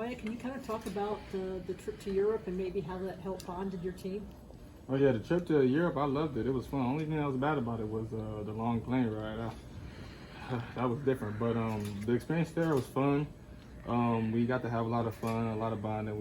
Brian, can you kind of talk about the trip to Europe and maybe how that helped bonded your team? Oh yeah, the trip to Europe, I loved it. It was fun. Only thing that was bad about it was the long plane ride. That was different, but the experience there was fun. We got to have a lot of fun, a lot of bonding.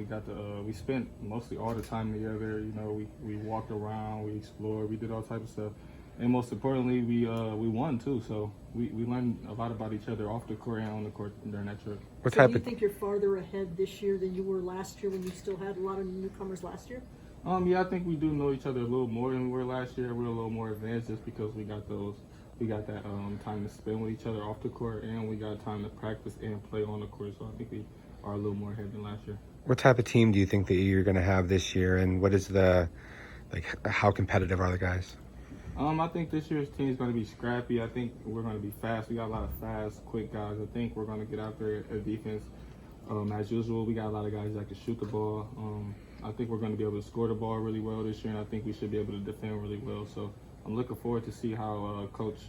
We spent mostly all the time together. You know, we walked around, we explored, we did all types of stuff, and most importantly, we won too. So we learned a lot about each other off the court and on the court during that trip. So do you think you're farther ahead this year than you were last year when you still had a lot of newcomers last year? Yeah, I think we do know each other a little more than we were last year. We're a little more advanced just because we got that time to spend with each other off the court, and we got time to practice and play on the court. So I think we are a little more ahead than last year. What type of team do you think that you're going to have this year, and what is how competitive are the guys? I think this year's team is going to be scrappy. I think we're going to be fast. We got a lot of fast, quick guys. I think we're going to get out there at defense. As usual, we got a lot of guys that can shoot the ball. I think we're going to be able to score the ball really well this year, and I think we should be able to defend really well. So I'm looking forward to see how Coach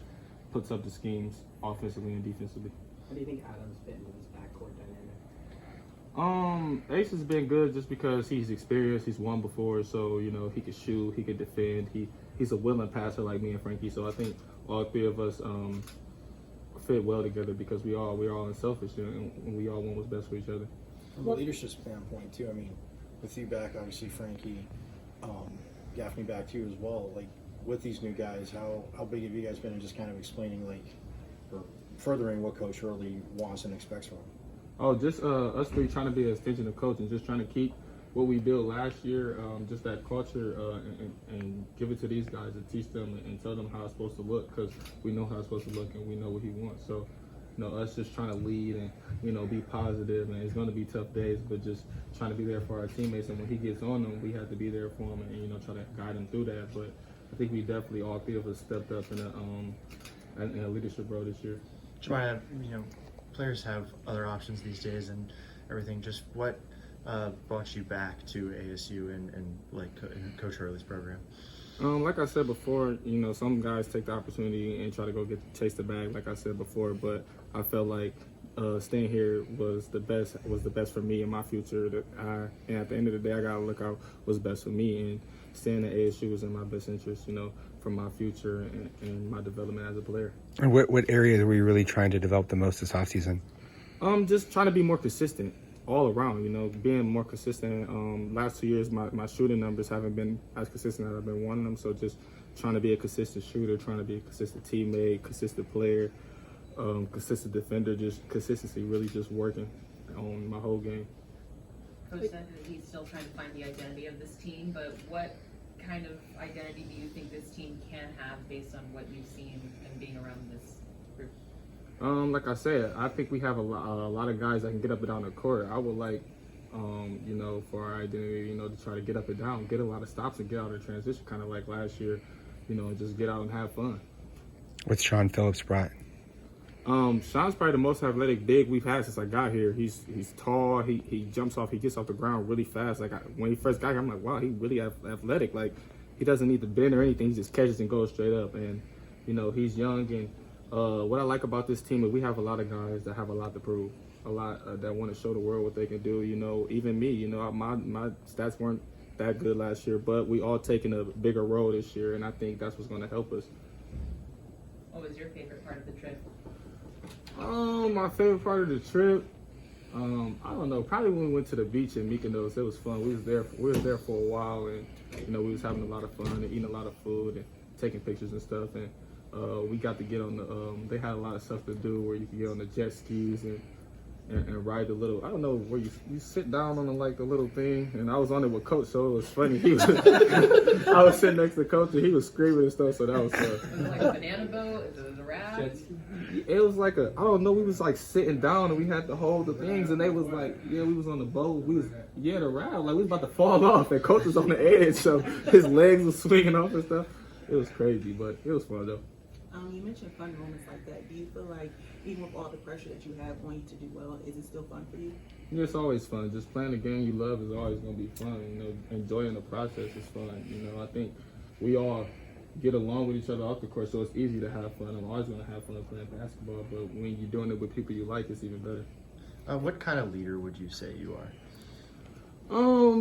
puts up the schemes offensively and defensively. How do you think Adam's fit into this backcourt dynamic? Ace has been good just because he's experienced. He's won before, so you know he can shoot, he can defend. He's a willing passer like me and Frankie. So I think all three of us fit well together because we're all unselfish and we all want what's best for each other. From a leadership standpoint too, I mean, with you back, obviously Frankie, Gaffney back too as well. Like with these new guys, how big have you guys been in just kind of explaining or furthering what Coach Hurley wants and expects from him? Oh, just us three trying to be an extension of Coach and just trying to keep what we built last year, just that culture, and give it to these guys and teach them and tell them how it's supposed to look because we know how it's supposed to look and we know what he wants. So, you know, us just trying to lead and, you know, be positive, and it's going to be tough days, but just trying to be there for our teammates. And when he gets on them, we have to be there for him and, you know, try to guide him through that. But I think we definitely, all three of us, stepped up in a leadership role this year. Jamiya, you know, players have other options these days and everything. Just what brought you back to ASU and Coach Hurley's program? Like I said before, you know, some guys take the opportunity and try to go chase the bag, like I said before. But I felt like staying here was the best for me and my future. And at the end of the day, I gotta look out what's best for me. And staying at ASU was in my best interest, you know, for my future and my development as a player. And what areas were you really trying to develop the most this offseason? Just trying to be more consistent all around, you know, being more consistent. Last 2 years, my shooting numbers haven't been as consistent as I've been wanting them. So just trying to be a consistent shooter, trying to be a consistent teammate, consistent player, consistent defender, just consistency, really just working on my whole game. Coach said that he's still trying to find the identity of this team, but what kind of identity do you think this team can have based on what you've seen and being around this group? Like I said, I think we have a lot of guys that can get up and down the court. I would like, you know, for our identity, you know, to try to get up and down, get a lot of stops and get out of transition, kind of like last year, you know, and just get out and have fun. What's Sean Phillips brought? Sean's probably the most athletic big we've had since I got here. He's tall. He jumps off. He gets off the ground really fast. Like when he first got here, I'm like, wow, he really athletic. Like he doesn't need to bend or anything. He just catches and goes straight up. And you know, he's young. And what I like about this team is we have a lot of guys that have a lot to prove, a lot that want to show the world what they can do. You know, even me. You know, my stats weren't that good last year, but we all taking a bigger role this year, and I think that's what's going to help us. What was your favorite part of the trip? My favorite part of the trip, I don't know, probably when we went to the beach in Mykonos. It was fun. We was there for a while, and you know, we was having a lot of fun and eating a lot of food and taking pictures and stuff. And we got to get on the they had a lot of stuff to do where you could get on the jet skis and ride the little, I don't know, where you sit down on the little thing, and I was on it with Coach, so it was funny. He was, I was sitting next to Coach, and he was screaming and stuff, so that was fun. Was it like a banana boat? Is it a raft? It was like I don't know, we was like sitting down, and we had to hold the things, and they was like, yeah, we was on the boat, the raft, like we was about to fall off, and Coach was on the edge, so his legs was swinging off and stuff. It was crazy, but it was fun though. You mentioned fun moments like that. Do you feel like, even with all the pressure that you have on you to do well, is it still fun for you? Yeah, it's always fun. Just playing the game you love is always going to be fun. You know, enjoying the process is fun. You know, I think we all get along with each other off the court, so it's easy to have fun. I'm always going to have fun playing basketball, but when you're doing it with people you like, it's even better. What kind of leader would you say you are?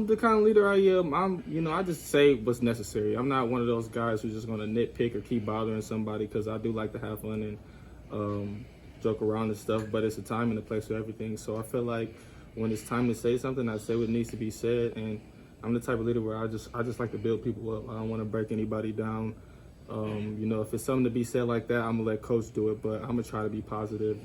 The kind of leader I am, I just say what's necessary. I'm not one of those guys who's just going to nitpick or keep bothering somebody, because I do like to have fun and joke around and stuff, but it's a time and a place for everything. So I feel like when it's time to say something, I say what needs to be said, and I'm the type of leader where I just like to build people up. I don't want to break anybody down. If it's something to be said like that, I'm gonna let coach do it, but I'm gonna try to be positive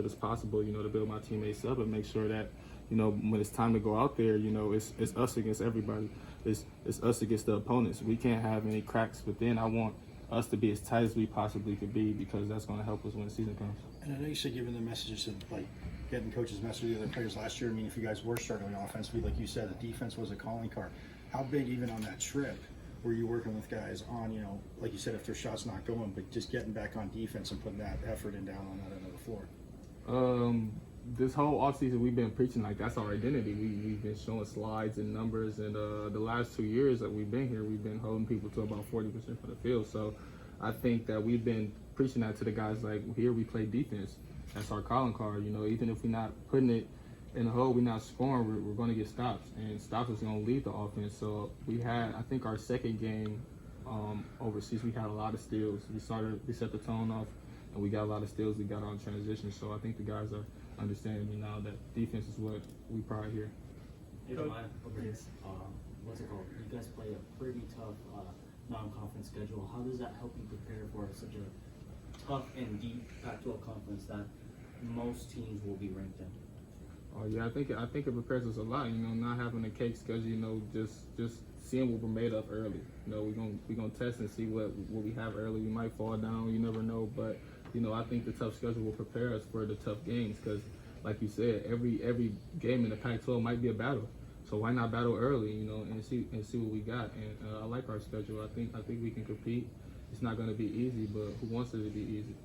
as possible, to build my teammates up and make sure that, when it's time to go out there, it's us against everybody. It's us against the opponents. We can't have any cracks within. I want us to be as tight as we possibly could be, because that's gonna help us when the season comes. And I know you said giving the messages of like getting coaches' message to the other players last year. I mean, if you guys were struggling offensively, like you said, the defense was a calling card. How big, even on that trip, were you working with guys on, like you said, if their shot's not going, but just getting back on defense and putting that effort in down on that end of the floor? This whole offseason, we've been preaching like that's our identity. We've been showing slides and numbers, and the last 2 years that we've been here, we've been holding people to about 40% for the field. So I think that we've been preaching that to the guys, like, here we play defense. That's our calling card. Even if we're not putting it in the hole, we're not scoring, we're going to get stops, and stops is going to lead the offense. So I think our second game overseas, we had a lot of steals. We set the tone off, and we got a lot of steals. We got on transition. So I think the guys are understanding now that defense is what we pride here. Hey, what's it called? You guys play a pretty tough non-conference schedule. How does that help you prepare for such a tough and deep Pac-12 conference that most teams will be ranked in? Oh yeah, I think it prepares us a lot. Not having a cake schedule. Just seeing what we're made of early. We're gonna test and see what we have early. We might fall down. You never know. But I think the tough schedule will prepare us for the tough games, because, like you said, every game in the Pac-12 might be a battle. So why not battle early? And see what we got. And I like our schedule. I think we can compete. It's not gonna be easy, but who wants it to be easy?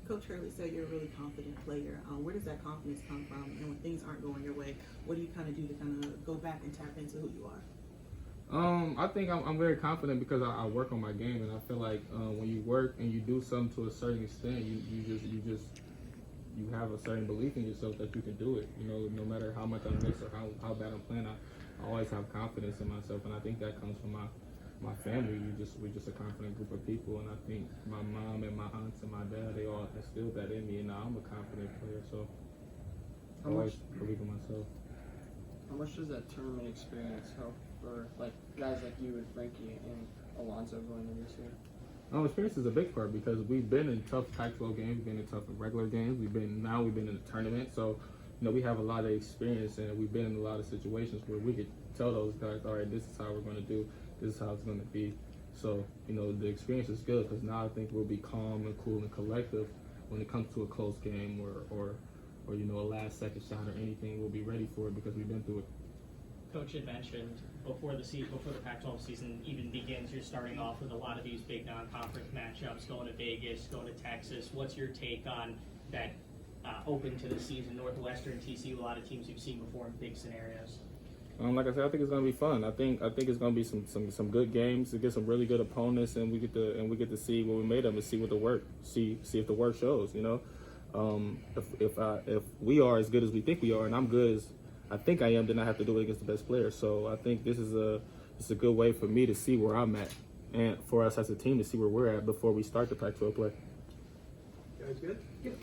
Coach Hurley said you're a really confident player. Where does that confidence come from? And when things aren't going your way, what do you kind of do to kind of go back and tap into who you are? I think I'm very confident because I work on my game, and I feel like when you work and you do something to a certain extent, you have a certain belief in yourself that you can do it. No matter how much I miss or how bad I'm playing, I always have confidence in myself, and I think that comes from my family. We're just a confident group of people, and I think my mom and my aunts and my dad, they all instilled that in me, and now I'm a confident player, so I always believe in myself. How much does that tournament experience help for like guys like you and Frankie and Alonzo going in this year? Experience is a big part, because we've been in tough Pac-12 games, we've been in tough regular games, we've been in the tournament, so we have a lot of experience, and we've been in a lot of situations where we could tell those guys, all right, this is how we're going to do, this is how it's going to be. So the experience is good, because now I think we'll be calm and cool and collective when it comes to a close game or a last second shot or anything. We'll be ready for it because we've been through it. Coach had mentioned before the Pac-12 season even begins, you're starting off with a lot of these big non-conference matchups, going to Vegas, going to Texas. What's your take on that open to the season? Northwestern, TCU, a lot of teams you've seen before in big scenarios. Like I said, I think it's going to be fun. I think it's going to be some good games, to get some really good opponents, and we get to see what we made of, and see what the work see if the work shows. If we are as good as we think we are, and I'm good as I think I am, then I have to do it against the best players. So I think this is a good way for me to see where I'm at, and for us as a team to see where we're at before we start the Pac-12 play. Guys good? Yep.